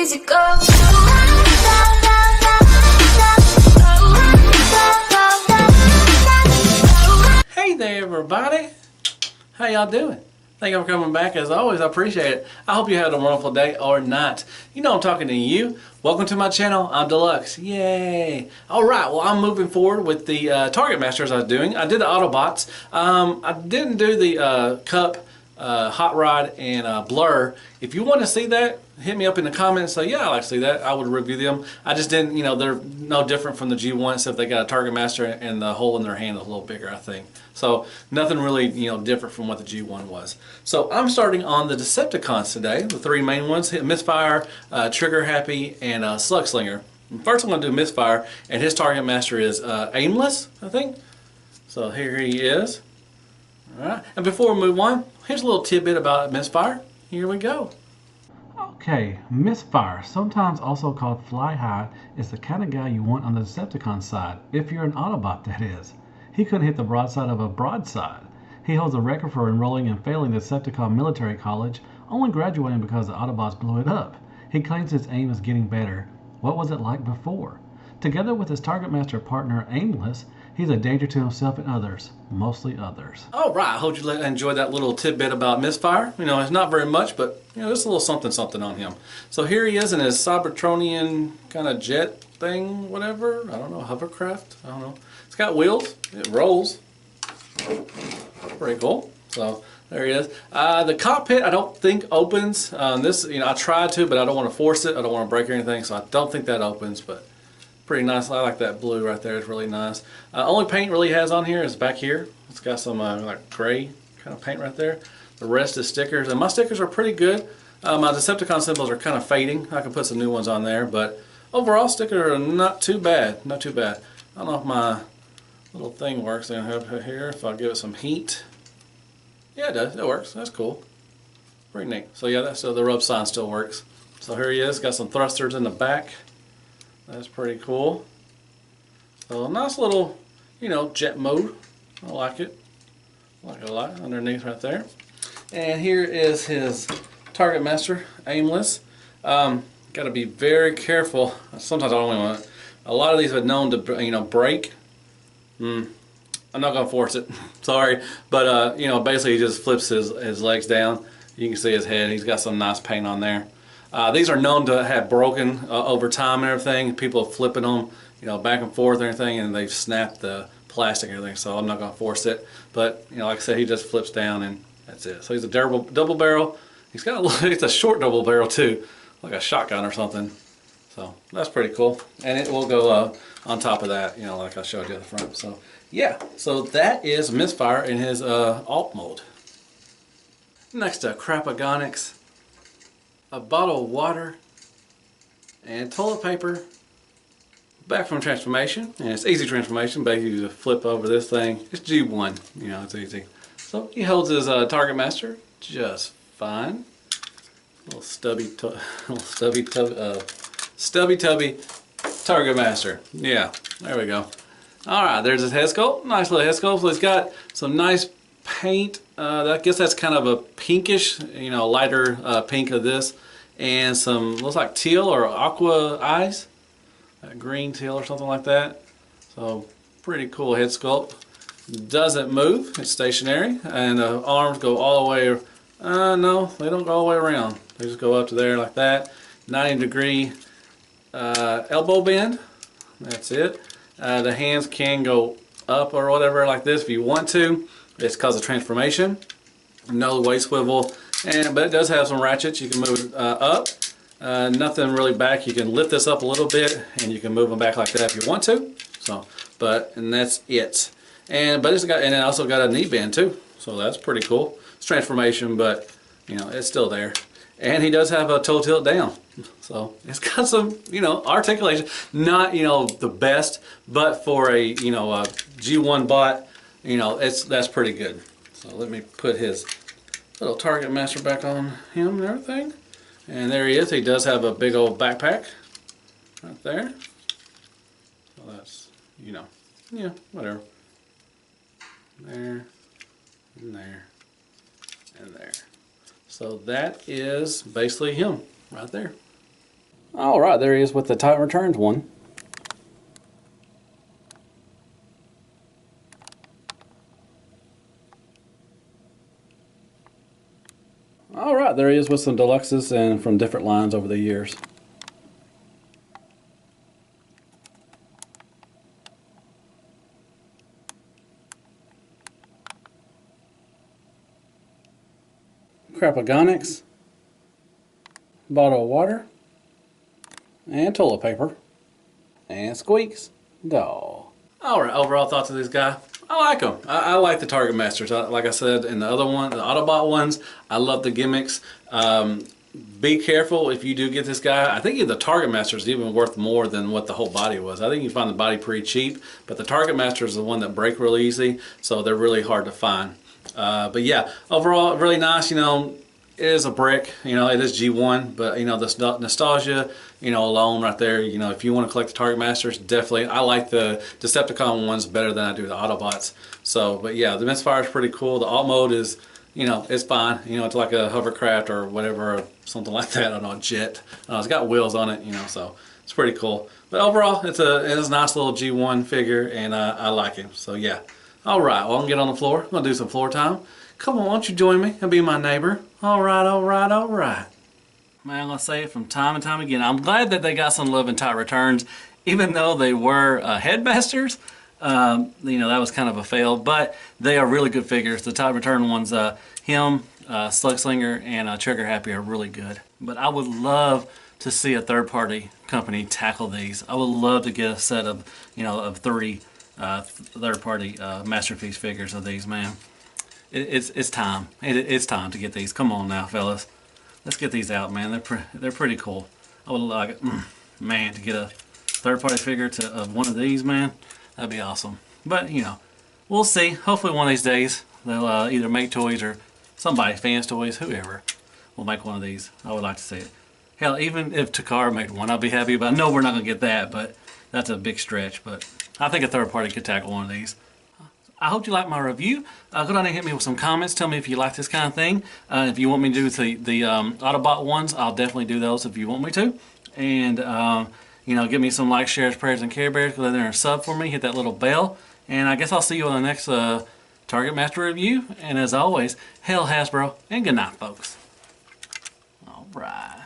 easy go. Hey there everybody, how y'all doing? Thank you for coming back. As always, I appreciate it. I hope you had a wonderful day or not. You know I'm talking to you. Welcome to my channel. I'm Deluxe. Yay! Alright, well I'm moving forward with the Targetmasters I was doing. I did the Autobots. I didn't do the Cup, Hot Rod, and Blur. If you want to see that, hit me up in the comments. Say, yeah, I like to see that. I would review them. I just didn't, you know, they're no different from the G1 except they got a Targetmaster and the hole in their hand is a little bigger, I think. So nothing really, you know, different from what the G1 was. So I'm starting on the Decepticons today, the three main ones: Misfire, Trigger Happy, and Slugslinger. First I'm going to do Misfire, and his Targetmaster is Aimless, I think. So here he is. Alright, and before we move on, here's a little tidbit about Misfire. Here we go. Okay, Misfire, sometimes also called Fly High, is the kind of guy you want on the Decepticon side, if you're an Autobot that is. He couldn't hit the broadside of a broadside. He holds a record for enrolling and failing the Decepticon military college, only graduating because the Autobots blew it up. He claims his aim is getting better. What was it like before? Together with his Targetmaster partner Aimless, he's a danger to himself and others, mostly others. Alright, I hope you enjoyed that little tidbit about Misfire. You know, it's not very much, but you know, just a little something on him. So here he is in his Cybertronian kind of jet thing, whatever. I don't know, hovercraft. I don't know. It's got wheels. It rolls. Pretty cool. So there he is. The cockpit I don't think opens. This, you know, I tried to, but I don't want to force it. I don't want to break or anything, so I don't think that opens. But pretty nice. I like that blue right there. It's really nice. Only paint really has on here is back here. It's got some like gray kind of paint right there. The rest is stickers, and my stickers are pretty good. My Decepticon symbols are kind of fading. I can put some new ones on there, but overall stickers are not too bad. Not too bad. I don't know if my little thing works in here. If I give it some heat, yeah, it does. It works. That's cool. Pretty neat. So yeah, that's the rub sign still works. So here he is. Got some thrusters in the back. That's pretty cool. So a nice little, you know, jet mode. I like it. I like it a lot underneath right there. And here is his Targetmaster, Aimless. Got to be very careful. Sometimes I don't want to. A lot of these are known to, you know, break. I'm not gonna force it. Sorry, but you know, basically he just flips his legs down. You can see his head. He's got some nice paint on there. These are known to have broken over time and everything. People are flipping them, you know, back and forth and everything, and they've snapped the plastic and everything. So I'm not gonna force it. But you know, like I said, he just flips down and that's it. So he's a double barrel. He's got it's a short double barrel too, like a shotgun or something. So that's pretty cool, and it will go on top of that, you know, like I showed you at the front. So yeah, so that is Misfire in his alt mode. Next to Crapagonics, a bottle of water, and toilet paper. Back from transformation, and it's easy transformation. Basically, you just flip over this thing. It's G1, you know, it's easy. So he holds his Targetmaster just fine. Little stubby tubby Targetmaster. Yeah, there we go. Alright, there's his head sculpt. Nice little head sculpt. So it's got some nice paint. I guess that's kind of a pinkish, you know, lighter pink of this. And some, looks like teal or aqua eyes. Green teal or something like that. So, pretty cool head sculpt. Doesn't move. It's stationary. And the arms go all the way, no, they don't go all the way around. They just go up to there like that. 90-degree elbow bend. That's it. The hands can go up or whatever like this if you want to. It's because of transformation. No waist swivel, but it does have some ratchets. You can move it up. Nothing really back. You can lift this up a little bit and you can move them back like that if you want to. So, and that's it. But it's got, and it also got a knee bend too. So that's pretty cool. It's transformation, but you know, it's still there. And he does have a toe tilt down. So it's got some, you know, articulation. Not, you know, the best, but for a, you know, a G1 bot, you know, that's pretty good. So let me put his little Targetmaster back on him and everything. And there he is. He does have a big old backpack right there. So that's, you know, yeah, whatever. There, and there, and there. So that is basically him right there. All right, there he is with the Tight Returns one. All right, there he is with some Deluxes and from different lines over the years. Crapagonics, bottle of water, and toilet paper, and Squeaks. Doll. Alright, overall thoughts of this guy. I like him. I like the Targetmasters. Like I said in the other one, the Autobot ones, I love the gimmicks. Be careful if you do get this guy. I think the Targetmaster is even worth more than what the whole body was. I think you find the body pretty cheap, but the Targetmaster is the one that break real easy, so they're really hard to find. But yeah, overall, really nice. You know, it is a brick. You know, it is G1, but you know, this nostalgia, you know, alone right there. You know, if you want to collect the Targetmasters, definitely. I like the Decepticon ones better than I do the Autobots. So, but yeah, the Misfire is pretty cool. The alt mode is, you know, it's fine. You know, it's like a hovercraft or whatever, or something like that. I don't know, a jet. It's got wheels on it, you know, so it's pretty cool. But overall, it's a nice little G1 figure, and I like him. So yeah. All right, well, I'm gonna get on the floor. I'm gonna do some floor time. Come on, why don't you join me and be my neighbor? All right, all right, all right. Man, I'm gonna say it from time and time again. I'm glad that they got some love in Tight Returns, even though they were headmasters. You know, that was kind of a fail, but they are really good figures. The Tight Return ones, him, Slugslinger, and Trigger Happy are really good. But I would love to see a third-party company tackle these. I would love to get a set of, you know, of 3 third-party Masterpiece figures of these, man. It's time. It's time to get these. Come on now, fellas. Let's get these out, man. They're pretty cool. I would like it, man, to get a third-party figure of one of these, man. That'd be awesome. But you know, we'll see. Hopefully, one of these days they'll either make toys or somebody, Fans Toys, whoever, will make one of these. I would like to see it. Hell, even if Takara made one, I'd be happy. But I know we're not gonna get that. But that's a big stretch. But I think a third party could tackle one of these. I hope you like my review. Go down and hit me with some comments. Tell me if you like this kind of thing. If you want me to do the Autobot ones, I'll definitely do those if you want me to. And you know, give me some likes, shares, prayers, and Care Bears. Go down there and sub for me. Hit that little bell. And I guess I'll see you on the next Targetmaster review. And as always, hail Hasbro, and good night, folks. All right.